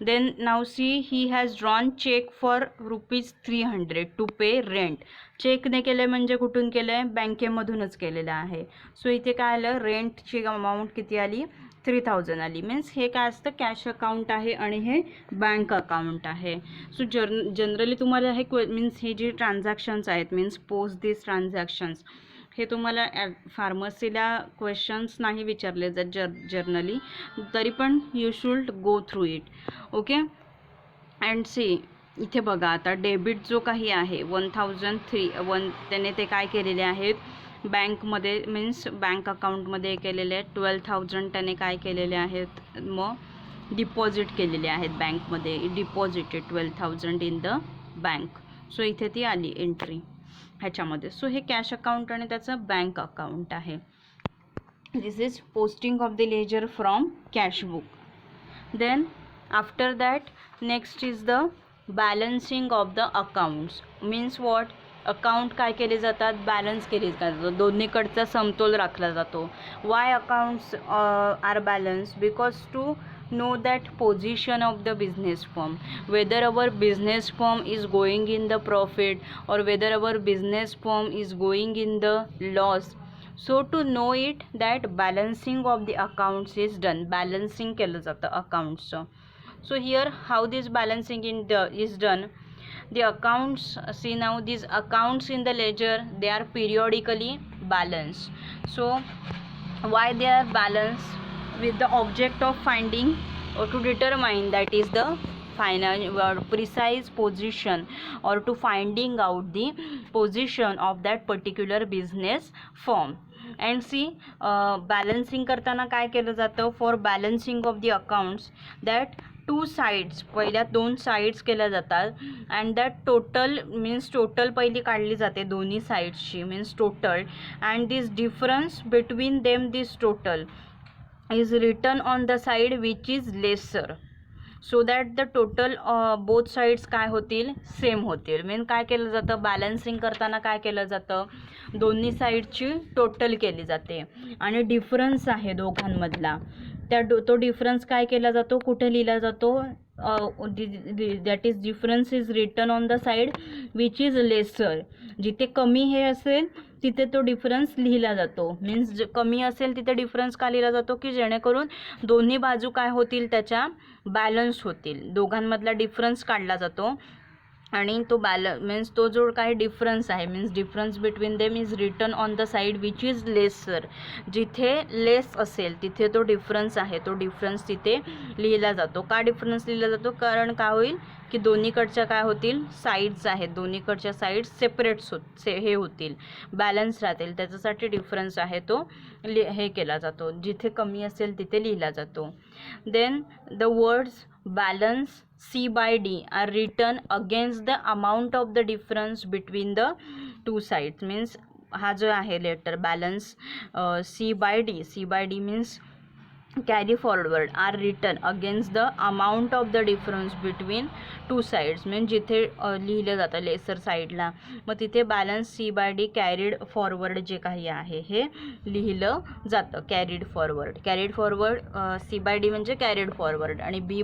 Speaker 1: Then now see, he has drawn cheque for ₹300 to pay rent. चेकने केले म्हणजे कुठून केलं आहे, बँकेमधूनच केलेलं आहे. सो इथे काय आलं, रेंटची अमाऊंट किती आली, 3,000 आली. मीन्स हे काय असतं, कॅश अकाउंट आहे आणि हे बँक अकाउंट आहे. सो जनरली तुम्हाला हे मीन्स हे जे ट्रान्झॅक्शन्स आहेत मीन्स पोस्ट दिस ट्रान्झॅक्शन्स हे तुम्हाला फार्मसीला क्वेश्चन्स नाही विचारले जर जर्नली, तरी पण you should go through it, okay. And see इथे बघा, आता डेबिट जो काही आहे 1,003 त्याने ते काय केलेले आहेत, बँकमध्ये मीन्स बँक अकाउंटमध्ये केलेले आहेत. 12,000 त्याने काय केलेले आहेत, मग डिपॉझिट केलेले आहेत बँकमध्ये, deposited 12,000 in the bank. So इथे ती आली एंट्री ह्याच्यामध्ये. सो हे कॅश अकाउंट आणि त्याचं बँक अकाउंट आहे. This is posting of the ledger from cash book. Then after that next is the balancing of the accounts. Means what, account काय केले जातात, बॅलन्स केले जातात, दोन्हीकडचा समतोल राखला जातो. Why accounts are balance, because to know that position of the business firm, whether our business firm is going in the profit or whether our business firm is going in the loss. So to know it, that balancing of the accounts is done, balancing केलं जातं accounts. So here how this balancing is done, the accounts, see now these accounts in the ledger, they are periodically balanced. So why they are balanced, with the object of finding or to determine that is the precise position or to finding out the position of that particular business firm. And see, balancing करताना काय केलं जातं, for balancing of the accounts, that two sides, पहिल्या 2 sides केल्या जातात. And that total means total पहिली काढली जाते दोन्ही साइड्सची, means total. And this difference between them, this total is written on the side which is lesser. So that the total both sides काय होतील, सेम होतील. मीन काय केलं जातं, बॅलन्सिंग करताना काय केलं जातं, दोन्ही साईडची टोटल केली जाते आणि डिफरन्स आहे दोघांमधला तो डिफरन्स काय केला जातो, कुठे लिहिला जातो, that is difference is written on the side which is lesser. जिथे कमी हे असेल तिथे तो डिफरन्स लिहिला जातो. मीन्स कमी असेल तिथे डिफरन्स का लिहिला जातो, की जेणेकरून दोन्ही बाजू काय होतील, त्याच्या बॅलन्स होतील. दोघांमधला डिफरन्स काढला जातो आणि तो मीन्स तो जो काही डिफरन्स आहे, means difference between them is written on the side which is lesser. जिथे लेस असेल तिथे तो डिफरन्स आहे, तो डिफरन्स तिथे लिहिला जातो. का डिफरन्स लिहिला जातो, कारण काय होईल की दोन्हीकडच्या काय होतील, साईड्स आहेत, दोन्हीकडच्या साईड्स सेपरेट्स हे होतील, बॅलन्स राहतील. त्याच्यासाठी डिफरन्स आहे तो हे केला जातो. जिथे कमी असेल तिथे लिहिला जातो. Then the words balance C by D are written against the amount of the difference between the two sides. Means हा जो आहे letter balance C by D means carry forward are written against the amount of the difference between two sides. मीन जिथे लिहिलं जातं laser साईडला, मग तिथे balance C by D carried forward जे काही आहे हे लिहिलं जातं. Carried forward C by D म्हणजे कॅरीड फॉरवर्ड आणि B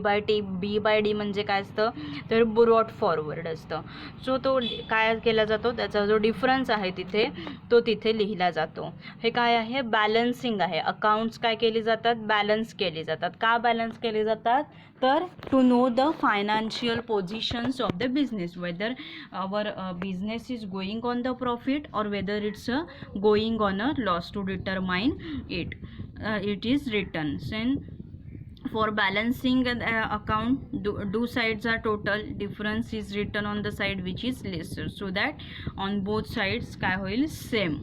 Speaker 1: by D म्हणजे काय असतं, तर ब्रॉट फॉरवर्ड असतं. सो तो काय केला जातो, त्याचा जो डिफरन्स आहे तिथे तो तिथे लिहिला जातो. हे काय आहे, बॅलन्सिंग आहे. अकाउंट्स काय केली जातात, बॅलन्स केली जातात. का बॅलन्स केली जातात, तर to know the financial positions of the business, whether our business is going on the profit or whether it's going on a loss, to determine it is written. For balancing account, two sides are total, difference is written on the side which is lesser, so that on both sides काय होईल, same.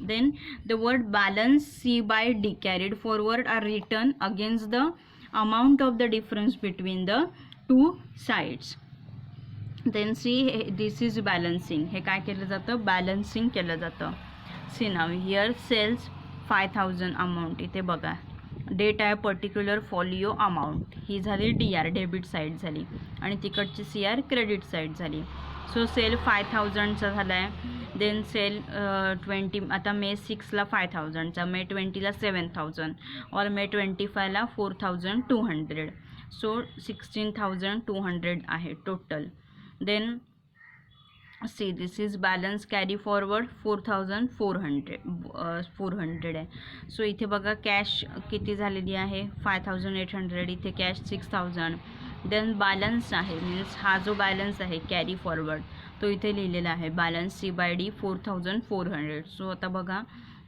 Speaker 1: Then the word balance C by D carried forward are written against the amount of the difference between the two sides. Then see, this is balancing. हे काय केलं जातं, balancing केलं जातं. See now here sales 5000 amount, इथे बघा date आहे particular फॉलिओ amount, ही झाली DR डेबिट साईड झाली आणि तिकडची CR क्रेडिट साईड झाली. सो सेल 5000चा झाला आहे. देन सेल 20, आता मे 6ला 5000चा, मे 20ला 7000 और मे 25ला 4200. सो 16200 आहे total. Then see this is balance carry forward 4400 आहे. सो इथे बघा कॅश किती झालेली आहे, 5800, इथे कॅश 6000. देन बॅलन्स आहे, मीन्स हा जो बॅलन्स आहे कॅरी फॉरवर्ड तो इथे लिहिलेला आहे, balance C by D 4400. So आता बघा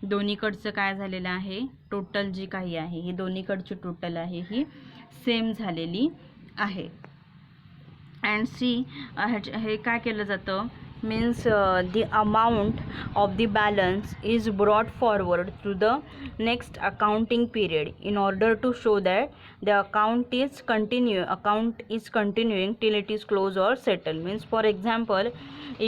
Speaker 1: दोन्हीकडचं काय झालेलं आहे, टोटल जी काही आहे ही दोन्हीकडची टोटल आहे ही सेम झालेली आहे. अँड सी हे काय केलं जातं, means the amount of the balance is brought forward to the next accounting period in order to show that the account is continuing till it is closed or settled. Means for example,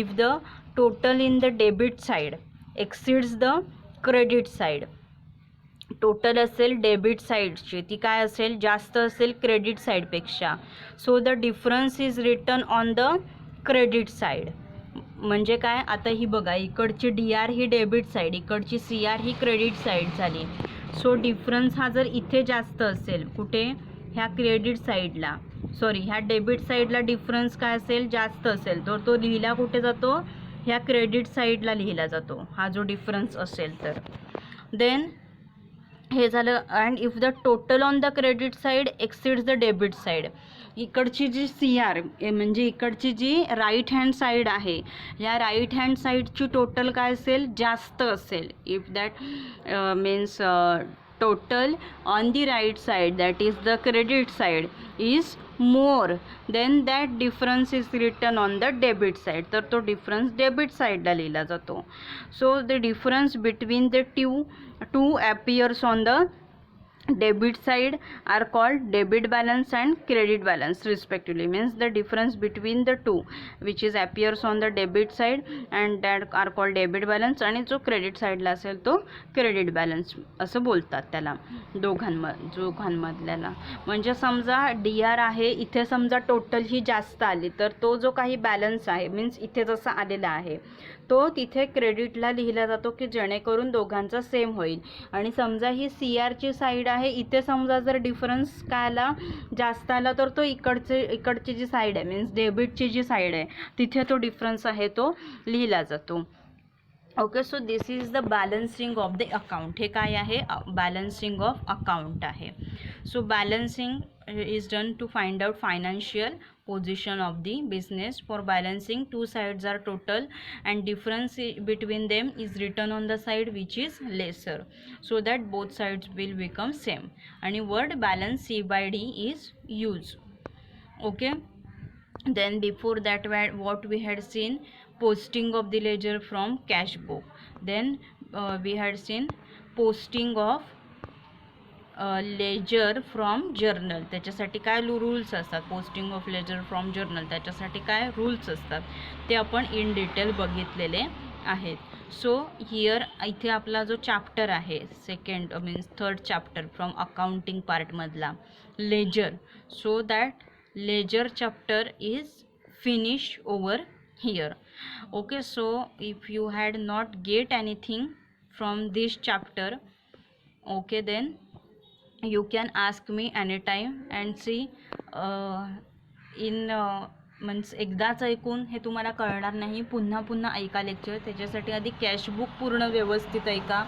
Speaker 1: if the total in the debit side exceeds the credit side, total असेल debit साईडची ती काय असेल, जास्त असेल credit साईडपेक्षा, so the difference is written on the credit side. म्हणजे काय, आता ही बघा इकडची DR ही डेबिट साईड, इकडची CR ही क्रेडिट साईड झाली. सो डिफरन्स हा जर इथे जास्त असेल, कुठे, ह्या क्रेडिट साईडला, सॉरी ह्या डेबिट साईडला डिफरन्स काय असेल, जास्त असेल, तर तो लिहिला कुठे जातो, ह्या क्रेडिट साईडला लिहिला जातो हा जो डिफरन्स असेल तर. देन हे झालं. And if the total on the credit side exceeds the debit side, इकडची जी CR म्हणजे इकडची जी राईट हँड साईड आहे, या राईट हँड साईडची टोटल काय असेल, जास्त असेल. If that means total on the right side, that is the credit side, is more than that difference is written on the debit side, तर तो डिफरन्स डेबिट साईडला लिहिला जातो. So the difference between the two appears on the debit side are called debit balance and credit balance respectively, means the difference between the two which is appears on the debit side and that are called debit balance, आणि जो credit साईडला असेल तो credit balance असं बोलतात त्याला दोघांमधल्याला. म्हणजे समजा डी आर आहे, इथे समजा टोटल ही जास्त आली तर तो जो काही बॅलन्स आहे मीन्स इथे जसा आलेला आहे तो तिथे क्रेडिटला लिहिला जातो की जेणेकरून दोघांचा सेम होईल. आणि समजा ही सी आरची साईड आहे, इथे समजा जर डिफरन्स काय आला जास्त आला तर तो इकडची जी साईड आहे मीन्स डेबिटची जी साईड आहे तिथे तो डिफरन्स आहे तो लिहिला जातो. Okay, so this is the balancing of the account. हे काय आहे, बॅलन्सिंग ऑफ अकाउंट आहे. So balancing is done to find out financial position of the business. For balancing, two sides are total and difference between them is written on the side which is lesser, so that both sides will become same. And word balance C by D is used. Okay, then before that what we had seen, posting of the ledger from cash book. Then we had seen posting of ledger from journal. त्याच्यासाठी काय rules असतात, posting of ledger from journal त्याच्यासाठी काय rules असतात ते आपण in detail बघितलेले आहेत. सो हिअर इथे आपला जो चॅप्टर आहे second means third chapter from accounting पार्टमधला ledger, so that ledger chapter is finish over here. Okay, so if you had not get anything from this chapter, okay, then you can ask me anytime and see in means एकदाच ऐकून हे तुम्हाला कळणार नाही, पुन्हा पुन्हा ऐका lecture. त्याच्यासाठी आधी कॅशबुक पूर्ण व्यवस्थित ऐका.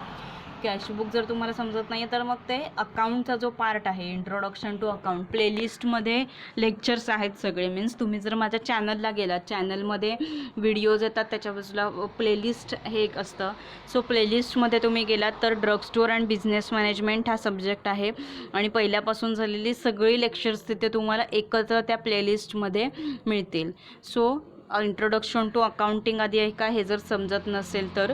Speaker 1: कॅशबुक जर तुम्हाला समजत नाही तर मग ते अकाउंटचा जो पार्ट आहे इंट्रोडक्शन टू अकाउंट प्लेलिस्टमध्ये लेक्चर्स आहेत सगळे. मीन्स तुम्ही जर माझ्या चॅनलला गेलात, चॅनलमध्ये व्हिडिओज येतात त्याच्या बाजूला प्लेलिस्ट हे एक असतं. सो प्लेलिस्टमध्ये तुम्ही गेलात तर drug store and business management हा सब्जेक्ट आहे आणि पहिल्यापासून झालेली सगळी लेक्चर्स तिथे तुम्हाला एकत्र त्या प्लेलिस्टमध्ये मिळतील. सो इंट्रोडक्शन टू अकाउंटिंग आधी ऐका हे जर समजत नसेल तर.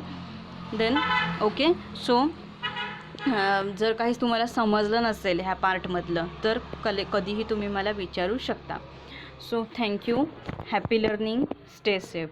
Speaker 1: देन ओके, सो जर काही तुम्हाला समजलं नसेल ह्या पार्टमधलं तर कधीही तुम्ही मला विचारू शकता. So thank you, happy learning, stay safe.